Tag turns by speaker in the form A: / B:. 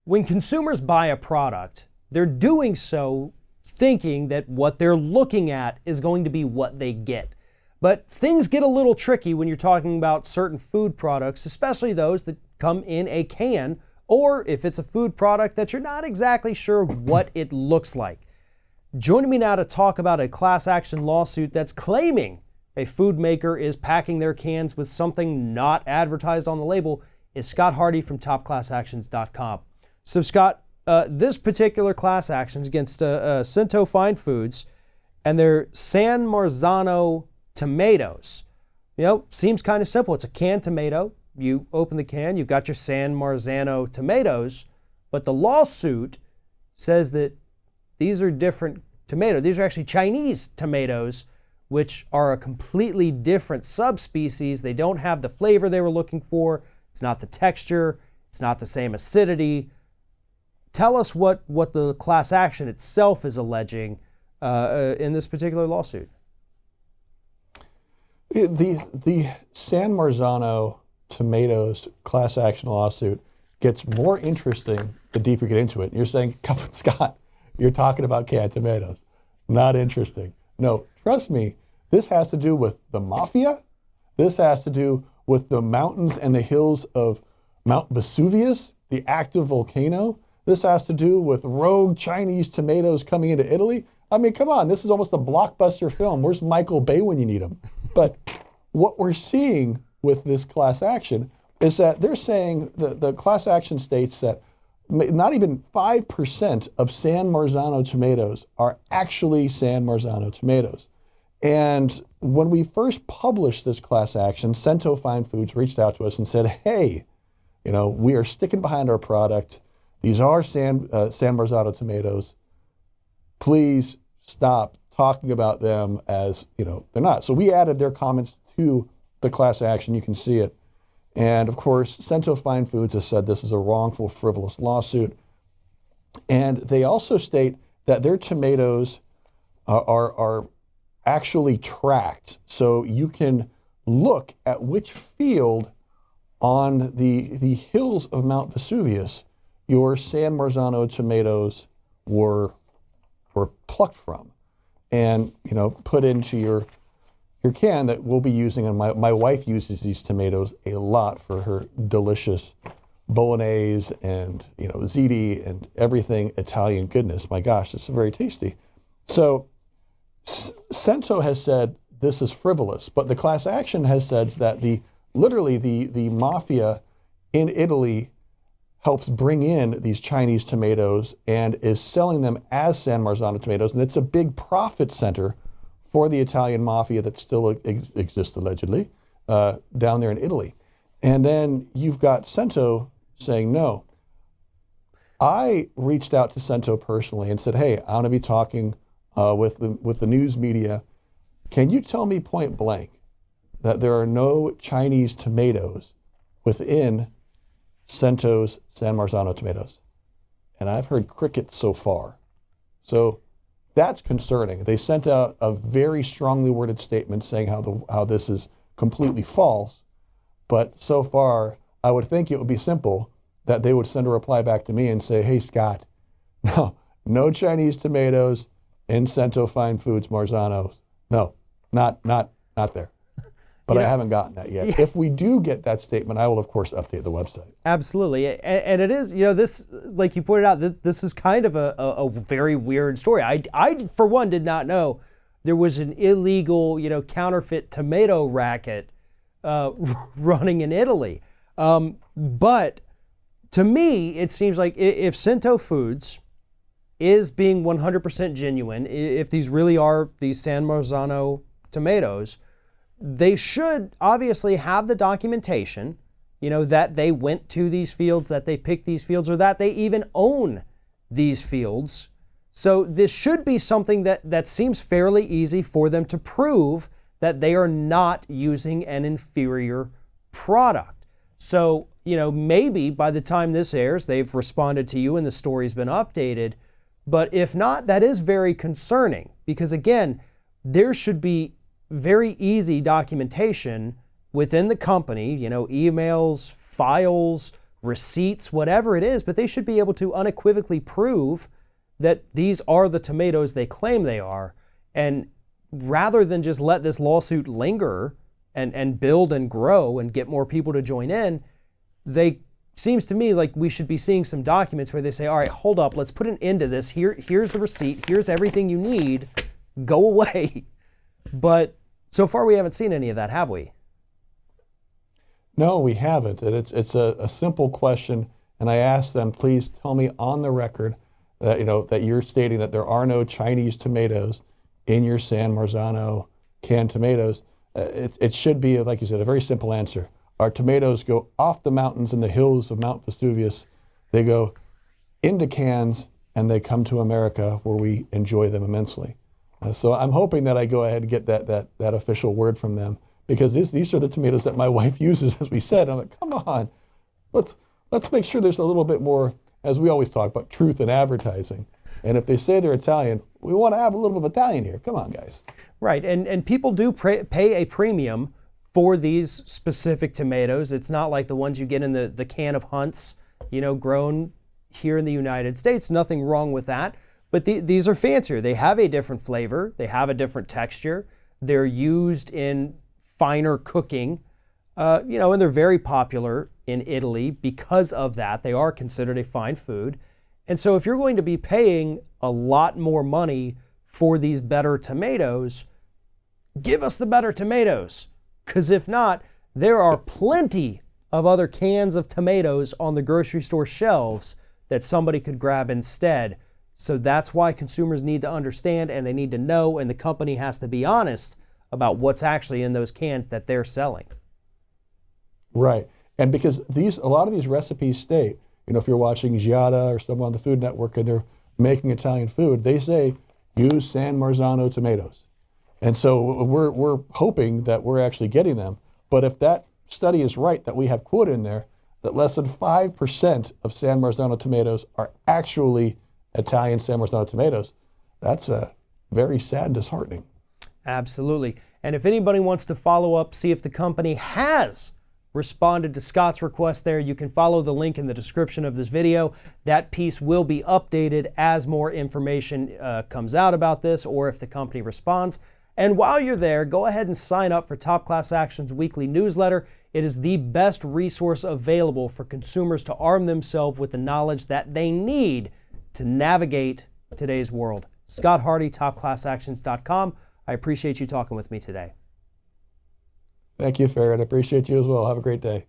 A: When consumers buy a product, they're doing so thinking that what they're looking at is going to be what they get. But things get a little tricky when you're talking about certain food products, especially those that come in a can, or if it's a food product that you're not exactly sure what it looks like. Joining me now to talk about a class action lawsuit that's claiming a food maker is packing their cans with something not advertised on the label is Scott Hardy from topclassactions.com. So Scott, this particular class action is against Cento Fine Foods and their San Marzano tomatoes. You know, seems kind of simple. It's a canned tomato. You open the can, you've got your San Marzano tomatoes, but the lawsuit says that these are different tomatoes. These are actually Chinese tomatoes, which are a completely different subspecies. They don't have the flavor they were looking for. It's not the texture. It's not the same acidity. Tell us what the class action itself is alleging in this particular lawsuit.
B: The San Marzano tomatoes class action lawsuit gets more interesting the deeper you get into it. You're saying, come on, Scott, you're talking about canned tomatoes. Not interesting. No, trust me, this has to do with the mafia. This has to do with the mountains and the hills of Mount Vesuvius, the active volcano. This has to do with rogue Chinese tomatoes coming into Italy. I mean, come on, this is almost a blockbuster film. Where's Michael Bay when you need him? But what we're seeing with this class action is that they're saying the class action states that not even 5% of San Marzano tomatoes are actually San Marzano tomatoes. And when we first published this class action, Cento Fine Foods reached out to us and said, hey, you know, we are sticking behind our product. These are San Marzano tomatoes. Please stop talking about them as, you know, they're not. So we added their comments to the class action. You can see it. And of course, Cento Fine Foods has said this is a wrongful, frivolous lawsuit. And they also state that their tomatoes are actually tracked. So you can look at which field on the hills of Mount Vesuvius your San Marzano tomatoes were plucked from and, you know, put into your can that we'll be using. And my wife uses these tomatoes a lot for her delicious bolognese and, you know, ziti and everything Italian goodness. My gosh, it's very tasty. So Cento has said this is frivolous, but the class action has said that the mafia in Italy helps bring in these Chinese tomatoes and is selling them as San Marzano tomatoes. And it's a big profit center for the Italian mafia that still exists allegedly down there in Italy. And then you've got Cento saying no. I reached out to Cento personally and said, hey, I want to be talking with the news media. Can you tell me point blank that there are no Chinese tomatoes within Cento's San Marzano tomatoes? And I've heard crickets so far. So that's concerning. They sent out a very strongly worded statement saying how this is completely false. But so far, I would think it would be simple that they would send a reply back to me and say, hey, Scott, no Chinese tomatoes in Cento Fine Foods Marzanos. No, not there. But I haven't gotten that yet. Yeah. If we do get that statement, I will, of course, update the website.
A: Absolutely. And it is, you know, this, like you pointed out, this is kind of a very weird story. I, for one, did not know there was an illegal, you know, counterfeit tomato racket running in Italy. But to me, it seems like if Cento Foods is being 100% genuine, if these really are these San Marzano tomatoes, they should obviously have the documentation, you know, that they went to these fields, that they picked these fields, or that they even own these fields. So this should be something that seems fairly easy for them to prove that they are not using an inferior product. So, you know, maybe by the time this airs, they've responded to you and the story's been updated. But if not, that is very concerning because, again, there should be very easy documentation within the company, you know, emails, files, receipts, whatever it is, but they should be able to unequivocally prove that these are the tomatoes they claim they are. And rather than just let this lawsuit linger and build and grow and get more people to join in, seems to me like we should be seeing some documents where they say, all right, hold up, let's put an end to this. Here's the receipt, here's everything you need, go away. But so far we haven't seen any of that, have we?
B: No, we haven't. And it's a simple question. And I asked them, please tell me on the record that, that you're stating that there are no Chinese tomatoes in your San Marzano canned tomatoes. It should be, like you said, a very simple answer. Our tomatoes go off the mountains in the hills of Mount Vesuvius. They go into cans and they come to America where we enjoy them immensely. So I'm hoping that I go ahead and get that official word from them, because these are the tomatoes that my wife uses, as we said. I'm like, come on, let's make sure there's a little bit more, as we always talk about, truth in advertising. And if they say they're Italian, we want to have a little bit of Italian here. Come on, guys.
A: Right, and people do pay a premium for these specific tomatoes. It's not like the ones you get in the can of Hunt's, grown here in the United States. Nothing wrong with that. But these are fancier. They have a different flavor. They have a different texture. They're used in finer cooking, and they're very popular in Italy because of that. They are considered a fine food. And so if you're going to be paying a lot more money for these better tomatoes, give us the better tomatoes. Because if not, there are plenty of other cans of tomatoes on the grocery store shelves that somebody could grab instead. So that's why consumers need to understand, and they need to know, and the company has to be honest about what's actually in those cans that they're selling.
B: Right. And because a lot of these recipes state, if you're watching Giada or someone on the Food Network and they're making Italian food, they say use San Marzano tomatoes. And so we're hoping that we're actually getting them. But if that study is right, that we have quoted in there, that less than 5% of San Marzano tomatoes are actually Italian San Marzano tomatoes, that's very sad and disheartening.
A: Absolutely. And if anybody wants to follow up, see if the company has responded to Scott's request there, you can follow the link in the description of this video. That piece will be updated as more information comes out about this, or if the company responds. And while you're there, go ahead and sign up for Top Class Action's weekly newsletter. It is the best resource available for consumers to arm themselves with the knowledge that they need to navigate today's world. Scott Hardy, TopClassActions.com. I appreciate you talking with me today.
B: Thank you, Farrad. I appreciate you as well. Have a great day.